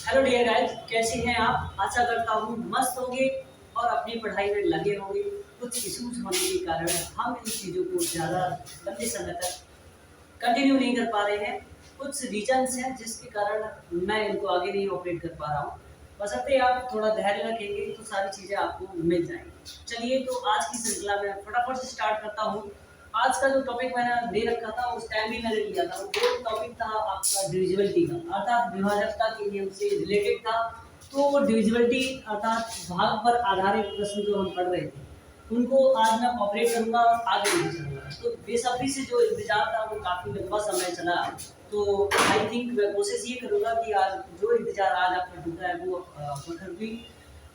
Hello dear guys, कैसे हैं आप? आशा करता हूँ मस्त होंगे और अपनी पढ़ाई में लगे होंगे। कुछ इश्यूज होने के कारण हम इन चीज़ों को ज़्यादा लंबे समय तक कंटिन्यू नहीं कर पा रहे हैं। कुछ रीजंस हैं जिसके कारण मैं इनको आगे नहीं ऑपरेट कर पा रहा हूँ। बशर्ते आप थोड़ा धैर्य रखेंगे तो सारी चीज़ें आपको मिल जाएंगी। चलिए तो आज की श्रृंखला में फटाफट से स्टार्ट करता हूँ। आज का जो टॉपिक मैंने दे रखा था उस टाइम भी मैंने लिया था, वो टॉपिक था आपका डिविजिबिलिटी का, अर्थात विभाजकता के नियम से रिलेटेड था। तो डिविजिबिलिटी अर्थात भाग पर आधारित प्रश्न जो हम पढ़ रहे थे उनको आज मैं ऑपरेट करूंगा और आगे लेके चलूंगा। तो बेसब्री से जो इंतजार था वो काफ़ी लंबा समय चला। तो आई थिंक मैं कोशिश ये करूंगा कि आज जो इंतजार आज आपका ढूंढा है वो मतलब भी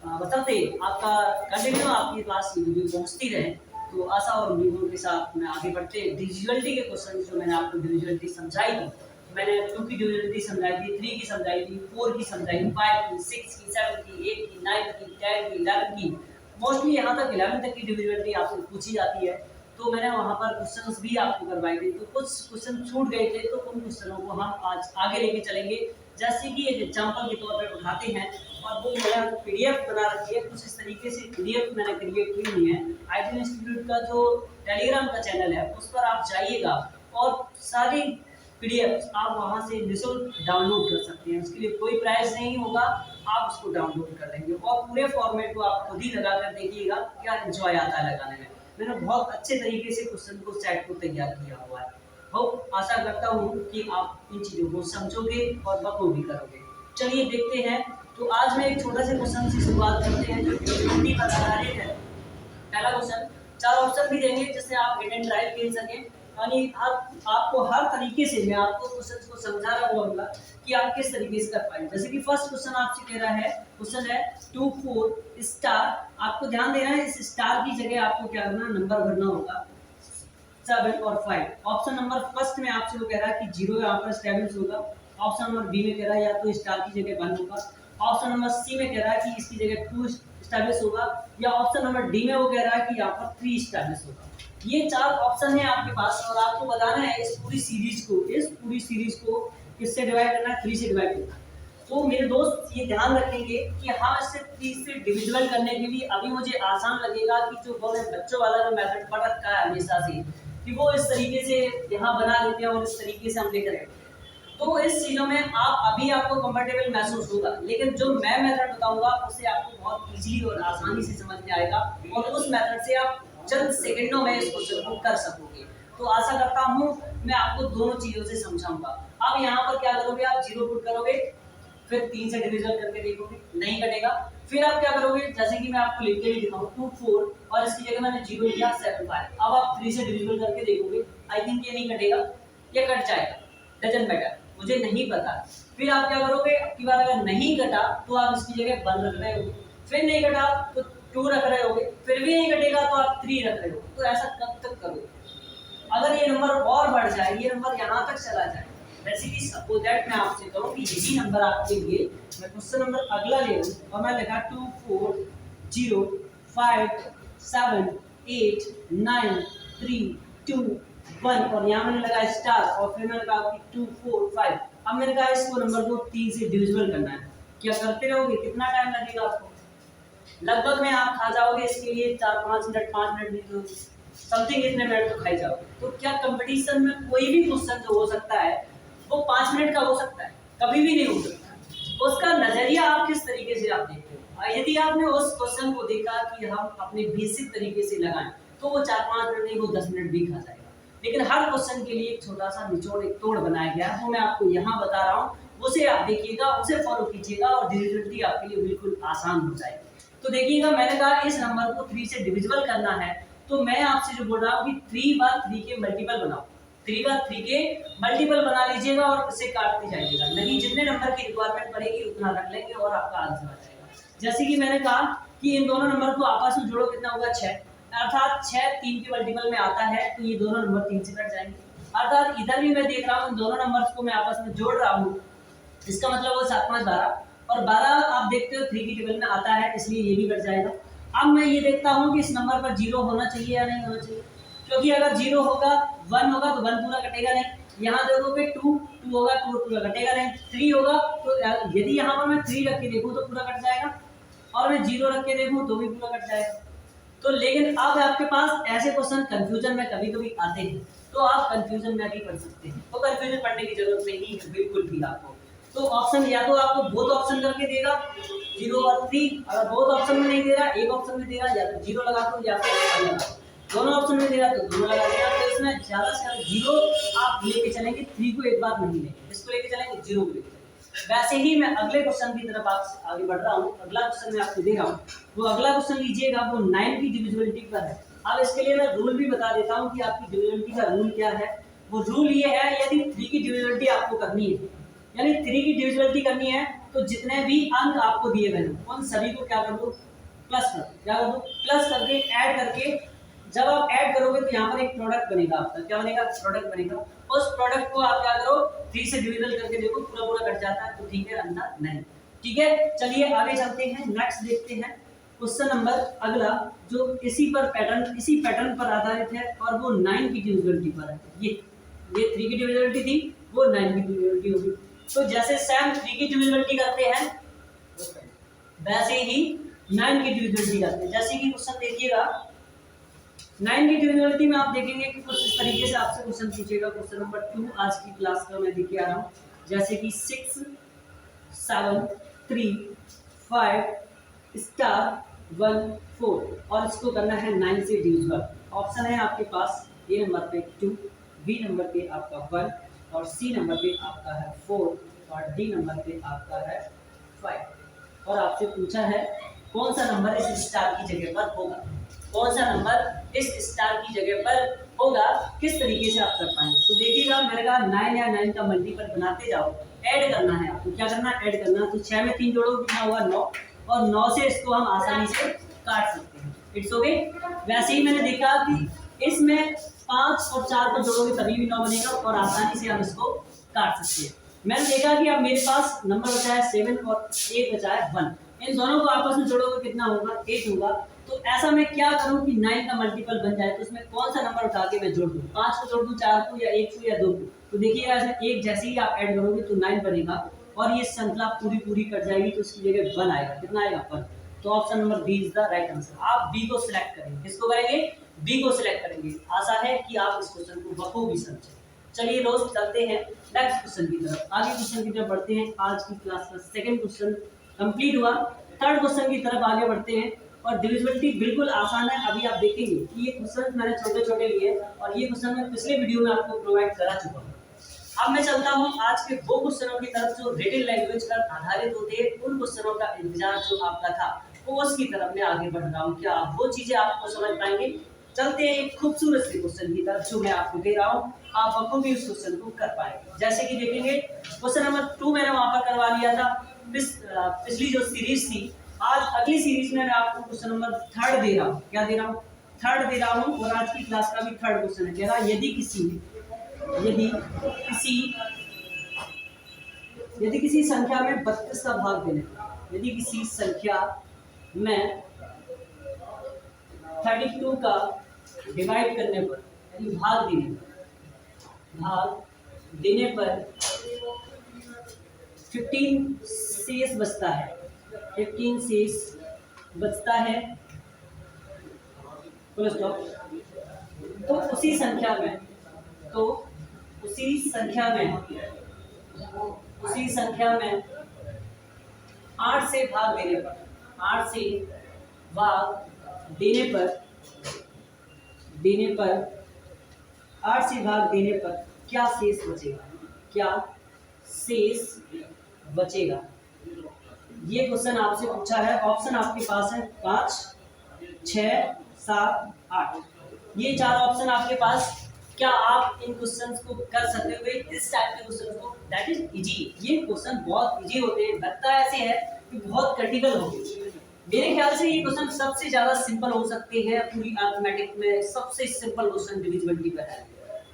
बताते आपका कंटिन्यू आपके पास ये वीडियो पहुंचती रहे। तो आशा और उम्मीदों के साथ मैं आगे बढ़ते हैं। डिविजिबिलिटी के क्वेश्चन जो मैंने आपको डिविजिबिलिटी समझाई थी, मैंने 2 की डिविजिबिलिटी समझाई थी, 3 की समझाई थी, 4 की समझाई थी, 5 की, 6 की, 7 की, 8 की, 9 की, 10 की, 11 की, मोस्टली यहाँ तक 11 तक की डिविजिबिलिटी आपसे पूछी जाती है। तो मैंने वहाँ पर क्वेश्चंस भी आपको करवाए थे। तो कुछ क्वेश्चन छूट गए थे, तो उन क्वेश्चनों को हम आज आगे लेके चलेंगे। जैसे कि एक एग्जाम्पल के तौर पर उठाते हैं, और वो मैंने पीडीएफ बना रखी है। कुछ इस तरीके से पीडीएफ मैंने क्रिएट की हुई है। आईटी इंस्टीट्यूट का जो टेलीग्राम का चैनल है उस पर आप जाइएगा और सारी पीडीएफ आप वहां से निःशुल्क डाउनलोड कर सकते हैं। उसके लिए कोई प्राइस नहीं होगा, आप उसको डाउनलोड कर लेंगे और पूरे फॉर्मेट को आप खुद ही लगा कर देखिएगा क्या एंजॉय आता है लगाने में। मैंने बहुत अच्छे तरीके से क्वेश्चन को सेट को तैयार किया हुआ है। बहुत आशा करता हूँ कि आप इन चीज़ों को समझोगे और बखूबी करोगे। चलिए देखते हैं। तो आज मैं एक छोटा से क्वेश्चन से शुरुआत करते हैं जो हिंदी पर आधारित है। पहला क्वेश्चन, 4 ऑप्शन भी देंगे जिससे आप हिट एंड ड्राइव खेल सकें। यानी आपको हर तरीके से मैं आपको क्वेश्चन को समझा रहा हूँ कि आप किस तरीके से कर पाएंगे। जैसे कि फर्स्ट क्वेश्चन आपसे कह रहा है, क्वेश्चन है 2 4 स्टार। आपको ध्यान देना है, इस स्टार की जगह आपको क्या करना, नंबर भरना होगा 7 और 5। ऑप्शन नंबर फर्स्ट में आपसे वो कह रहा है कि 0 यहाँ पर स्टैब्लिश होगा। ऑप्शन नंबर बी में कह रहा है या तो स्टार की जगह 1 होगा। ऑप्शन नंबर सी में कह रहा है कि इसकी जगह 2 स्टैब्लिश होगा। या ऑप्शन नंबर डी में वो कह रहा है कि यहाँ पर 3 स्टैब्लिश होगा। ये 4 ऑप्शन है आपके पास और आपको बताना है इस पूरी सीरीज को किससे डिवाइड करना है, 3 से डिवाइड करना है। तो मेरे दोस्त ये ध्यान रखेंगे कि हाँ, इससे 3 से डिविजिबल करने के लिए अभी मुझे आसान लगेगा कि जो बच्चों वाला जो मेथड पढ़ रखा है हमेशा से कि वो इस तरीके से यहाँ बना देते हैं और इस तरीके से हम लिख रहे हैं। तो इस चीज़ों में अभी आपको कंफर्टेबल महसूस होगा, लेकिन जो मैं मेथड बताऊंगा उससे आपको बहुत इजीली और आसानी से समझ में आएगा और उस मेथड से आप चंद सेकंडों में इस क्वेश्चन को कर सकोगे। तो आशा करता हूँ मैं आपको दोनों चीज़ों से समझाऊंगा। अब यहाँ पर क्या करोगे, आप 0 पुट करोगे, फिर 3 से डिविजन करके देखोगे, नहीं कटेगा। फिर आप क्या करोगे, जैसे कि मैं आपको लिख के भी दिखाऊं 2 4 और इसकी जगह मैंने 0 लिया 7 5। अब आप 3 से डिविजन करके देखोगे, आई थिंक ये नहीं कटेगा, ये कट जाएगा, डजंट मैटर, मुझे नहीं पता। फिर आप क्या करोगे, अब की बार अगर नहीं कटा तो आप इसकी जगह 1 रख रहे होगे, फिर नहीं कटा तो 2 रख रहे होगे, फिर भी नहीं कटेगा तो आप 3 रख रहे हो। तो ऐसा कब तक करोगे? अगर ये नंबर और बढ़ जाए, ये नंबर यहाँ तक चला जाए, जैसे कि सपोज दैट मैं आपसे कहूँ कि यही नंबर आपके लिए, मैं क्वेश्चन नंबर अगला ले लूँ और मैं लिखा 2 4 0 5 7 8 9 3 2 1 और यहाँ मैंने लगाया स्टार और फिर मैंने कहा कि 2 4 5। अब मैंने कहा इसको नंबर को 3 से डिविजिबल करना है। क्या करते रहोगे, कितना टाइम लगेगा आपको? लगभग में आप खा जाओगे इसके लिए 4 5 मिनट समथिंग, इतने मिनट तो खाई जाओगे। तो क्या कंपटीशन में कोई भी क्वेश्चन जो हो सकता है वो 5 मिनट का हो सकता है? कभी भी नहीं हो सकता। उसका नजरिया आप किस तरीके से आप देखते हो। यदि आपने उस क्वेश्चन को देखा कि हम अपने बेसिक तरीके से लगाएं तो वो 4 5 मिनट नहीं, वो 10 मिनट भी खा जाएगा। लेकिन हर क्वेश्चन के लिए एक छोटा सा निचोड़, एक तोड़ बनाया गया है, वो मैं आपको यहाँ बता रहा हूँ, उसे आप देखिएगा, उसे फॉलो कीजिएगा और डिविजिबिलिटी आपके लिए बिल्कुल आसान हो जाएगी। तो देखिएगा, मैंने कहा इस नंबर को 3 से डिविजिबल करना है, तो मैं आपसे जो बोल रहा हूँ कि 3 बार 3 के मल्टीपल बनाओ, 3 बार 3 के मल्टीपल बना लीजिएगा और इसे काटते जाइएगा। नहीं, जितने नंबर की रिक्वायरमेंट पड़ेगी उतना रख लेंगे और आपका आंसर आ जाएगा। जैसे कि मैंने कहा कि इन दोनों नंबर को आपस में जोड़ो, कितना होगा 6, अर्थात 6 3 के मल्टीपल में आता है, तो ये दोनों नंबर 3 से कट जाएंगे। अर्थात इधर भी मैं देख रहा हूँ इन दोनों नंबर्स को मैं आपस में जोड़ रहा हूँ, इसका मतलब वो 7 5 12 और 12 आप देखते हो 3 की टेबल में आता है, इसलिए ये भी कट जाएगा। अब मैं ये देखता हूँ कि इस नंबर पर 0 होना चाहिए या नहीं होना चाहिए, क्योंकि अगर 0 होगा 1 होगा तो 1 पूरा कटेगा नहीं। यहाँ देखोगे 2 2 होगा, 2 पूरा कटेगा नहीं, 3 होगा तो यदि यहाँ पर मैं 3 रख के देखूँ तो पूरा कट जाएगा, और मैं 0 रख के देखूँ तो भी पूरा कट जाएगा। तो लेकिन अब आपके पास ऐसे क्वेश्चन कंफ्यूजन में कभी कभी आते हैं, तो आप कंफ्यूजन में भी पढ़ सकते हैं, तो कंफ्यूजन पढ़ने की जरूरत नहीं है बिल्कुल भी आपको। तो ऑप्शन या तो आपको बोथ ऑप्शन करके देगा 0 और 3, अगर बोथ ऑप्शन में नहीं दे रहा, एक ऑप्शन में देगा, या तो 0 लगा दो या फिर 1 लगा दो, दोनों ऑप्शन में दे रहा तो दोनों लगा देगा। तो इसमें ज्यादा से ज्यादा 0 आप लेके चलेंगे, 3 को एक बार नहीं लेंगे, इसको लेके चलेंगे, 0 को लेके चलेंगे। वैसे ही मैं अगले क्वेश्चन की तरफ आप आगे बढ़ रहा हूँ। अगला क्वेश्चन मैं आपको दे रहा हूँ, वो अगला क्वेश्चन लीजिएगा, वो 9 की डिविजिबिलिटी पर है। अब इसके लिए मैं रूल भी बता देता हूँ कि आपकी डिविजिबिलिटी का रूल क्या है। वो रूल ये है, यदि 3 की डिविजिबिलिटी आपको करनी है, यानी 3 की डिविजिबिलिटी करनी है, तो जितने भी अंक आपको दिए गए हैं उन सभी को क्या कर दो, प्लस कर, क्या कर दो, प्लस करके ऐड करके, जब आप ऐड करोगे तो यहाँ पर एक प्रोडक्ट बनेगा आपका, क्या बनेगा, प्रोडक्ट बनेगा। उस प्रोडक्ट को आप क्या करो, 3 से डिविजन करके देखो, पूरा पूरा कट जाता है तो ठीक है, अंदर नहीं, ठीक है। चलिए आगे चलते हैं, नेक्स्ट देखते हैं क्वेश्चन नंबर अगला, जो इसी पैटर्न पर आधारित है, और वो 9 की डिविजिबिलिटी पर है। ये 3 की डिविजिबिलिटी थी, वो 9 की डिविजिबिलिटी होगी। तो जैसे सेम 3 की डिविजिबिलिटी करते हैं, वैसे ही 9 की डिविजिबिलिटी करते हैं। जैसे कि क्वेश्चन देखिएगा, 9 की डिविजिबिलिटी में आप देखेंगे कि कुछ इस तरीके से आपसे क्वेश्चन पूछेगा। क्वेश्चन नंबर 2 आज की क्लास का मैं लेके आ रहा हूँ, जैसे कि 6 7 3 5 स्टार 1 4, और इसको करना है 9 से डिविजिबल। ऑप्शन है आपके पास, ए नंबर पे 2, बी नंबर पे आपका 1, और सी नंबर पे आपका है 4, और डी नंबर पे आपका है 5। और आपसे पूछा है कौन सा नंबर इस स्टार की जगह पर होगा, कौन सा नंबर इस स्टार की जगह पर होगा, किस तरीके से आप कर पाएंगे। तो देखिएगा, मैंने कहा 9 या 9 का मल्टीपल बनाते जाओ, ऐड करना है आपको, क्या करना है, ऐड करना। तो 6 में 3 जोड़ो, कितना होगा 9, और 9 से इसको हम आसानी से काट सकते हैं, इट्स ओके। वैसे ही मैंने देखा कि इसमें 5 और 4 को जोड़ोगे तभी भी 9 बनेगा, और आसानी से हम इसको काट सकते हैं। मैंने देखा कि अब मेरे पास नंबर बचा है 7 और 1 बचा है 1, इन दोनों को आपस में जोड़ोगे कितना होगा, 8 होगा। तो ऐसा मैं क्या करूं कि 9 का मल्टीपल बन जाए, तो इसमें कौन सा नंबर उठा के मैं जोड़ दूं, 5 को जोड़ दूं, 4 को, या 1 को, या 2 को। तो देखिएगा, एक जैसे ही आप ऐड करोगे तो 9 बनेगा, और ये श्रृंखला पूरी कट जाएगी, तो इसकी जगह 1 आएगा, कितना आएगा 1। तो option number B is the right answer. आप बी को सिलेक्ट करेंगे, किसको करेंगे, बी को सिलेक्ट करेंगे। आशा है कि आप इस क्वेश्चन को बखूबी समझे। चलिए दोस्त, चलते हैं नेक्स्ट क्वेश्चन की तरफ, आगे क्वेश्चन की तरफ बढ़ते हैं। आज की क्लास का सेकंड क्वेश्चन कंप्लीट हुआ, थर्ड क्वेश्चन की तरफ आगे बढ़ते हैं। और डिविजिबिलिटी बिल्कुल आसान है, अभी आप देखेंगे कि ये क्वेश्चन मैंने छोटे लिए, और ये क्वेश्चन मैं पिछले वीडियो में आपको प्रोवाइड करा चुका हूँ। अब मैं चलता हूँ आज के वो क्वेश्चनों की तरफ जो रिटन लैंग्वेज पर आधारित होते हैं। उन क्वेश्चनों का इंतजार जो आपका था, वो उसकी तरफ मैं आगे बढ़ रहा हूँ। क्या वो चीजें आपको समझ पाएंगे? चलते हैं एक खूबसूरत से क्वेश्चन की तरफ जो मैं आपको दे रहा हूँ, आप बखूबी उस क्वेश्चन को कर पाएंगे। जैसे कि देखेंगे, क्वेश्चन नंबर 2 मैंने वहां पर करवा लिया था, पिछली जो सीरीज थी। आज अगली सीरीज में मैं आपको क्वेश्चन नंबर 3 दे रहा हूँ। क्या दे रहा हूँ? 3 दे रहा हूँ। और आज की क्लास का भी 3rd क्वेश्चन है, कह रहा यदि किसी संख्या में 32 का भाग देने, यदि किसी संख्या में 32 का डिवाइड करने पर, यानी भाग देने पर 15 शेष बचता है, 15 शेष बचता है, फुल स्टॉप। तो उसी संख्या में 8 से भाग देने पर क्या शेष बचेगा? ये क्वेश्चन आपसे पूछा है। ऑप्शन आपके पास है 5, 6, 7, 8। ये 4 ऑप्शन आपके पास। क्या आप इन क्वेश्चंस को कर सकते हुए इस टाइप के क्वेश्चन को? That is easy. ये क्वेश्चन बहुत इजी होते हैं, लगता ऐसे है कि बहुत क्रिटिकल होते हैं। मेरे ख्याल से ये क्वेश्चन सबसे ज्यादा सिंपल हो सकते हैं पूरी अरिथमेटिक में। सबसे सिंपल क्वेश्चन डिविजिबिलिटी पर है,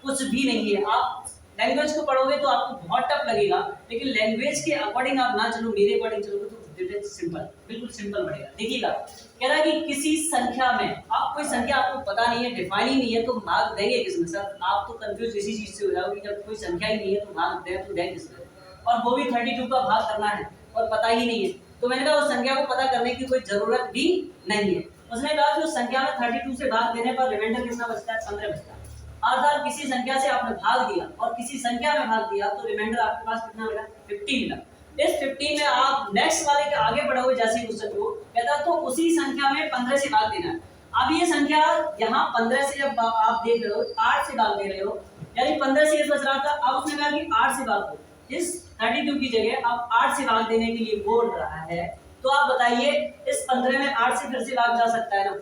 कुछ भी नहीं है। आप लैंग्वेज को पढ़ोगे तो आपको बहुत टफ लगेगा, लेकिन लैंग्वेज के अकॉर्डिंग आप ना चलो, मेरे अकॉर्डिंग चलोगे तो सब्स्टिट्यूट सिंपल, बिल्कुल सिंपल बढ़ेगा। देखिएगा कह रहा है कि किसी संख्या में, आप कोई संख्या आपको पता नहीं है, डिफाइन ही नहीं है, तो भाग देंगे किसमें? सर आप तो कंफ्यूज इसी चीज से हो जाओगे, जब कोई संख्या ही नहीं है तो भाग दें तो दें किसमें, और वो भी 32 का भाग करना है और पता ही नहीं है। तो मैंने कहा उस संख्या को पता करने की कोई जरूरत भी नहीं है। उसने कहा कि उस संख्या में 32 से भाग देने पर रिमाइंडर कितना बचता है? 15 बचता है। अर्थात किसी संख्या से आपने भाग दिया और किसी संख्या में भाग दिया तो रिमाइंडर आपके पास कितना मिला? 50 मिला। इस 50 में आप नेक्स्ट वाले के आगे बढ़ोगे, जैसे क्वेश्चन को कहता तो उसी संख्या में 15 से भाग देना है। अब ये संख्या यहाँ 15 से जब आप देख रहे हो 8 से भाग दे रहे हो, यानी 15 से बच रहा था, अब उसने कहा कि 8 से भाग दो। इस 32 की जगह अब 8 से भाग देने के लिए बोल रहा है, तो आप बताइए इस 15 में 8 से फिर से भाग जा सकता है ना?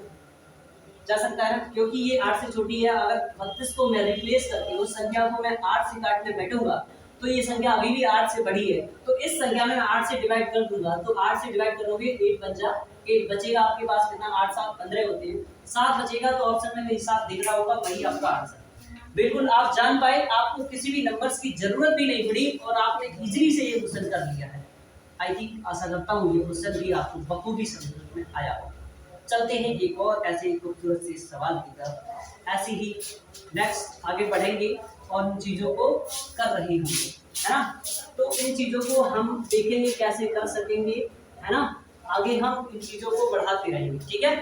जा सकता है ना, क्योंकि ये 8 से छोटी है। अगर 32 को मैं रिप्लेस करके उस संख्या को मैं 8 से काटने बैठूंगा तो ये संख्या अभी भी 8 से बड़ी है, तो इस संख्या में मैं 8 से डिवाइड कर दूंगा, तो 8 से डिवाइड करोगे 8 बन जा 8 बचेगा आपके पास कितना? 8 7 15 होते हैं, 7 बचेगा, तो ऑप्शन में कहीं 7 दिख रहा होगा, वही आपका आंसर। बिल्कुल आप जान पाए, आपको किसी भी नंबर्स की जरूरत भी नहीं पड़ी और आपने इजीली से ये क्वेश्चन कर लिया है। आई थिंक आशा करता हूँ ये क्वेश्चन भी आपको बखूबी समझ में आया होगा। चलते हैं एक और ऐसे खूबसूरत से सवाल की तरफ, ऐसे ही नेक्स्ट आगे बढ़ेंगे और इन चीजों को कर रहे होंगे, है ना? तो इन चीजों को हम देखेंगे कैसे कर सकेंगे, है ना? आगे हम इन चीजों को बढ़ाते रहेंगे, ठीक है?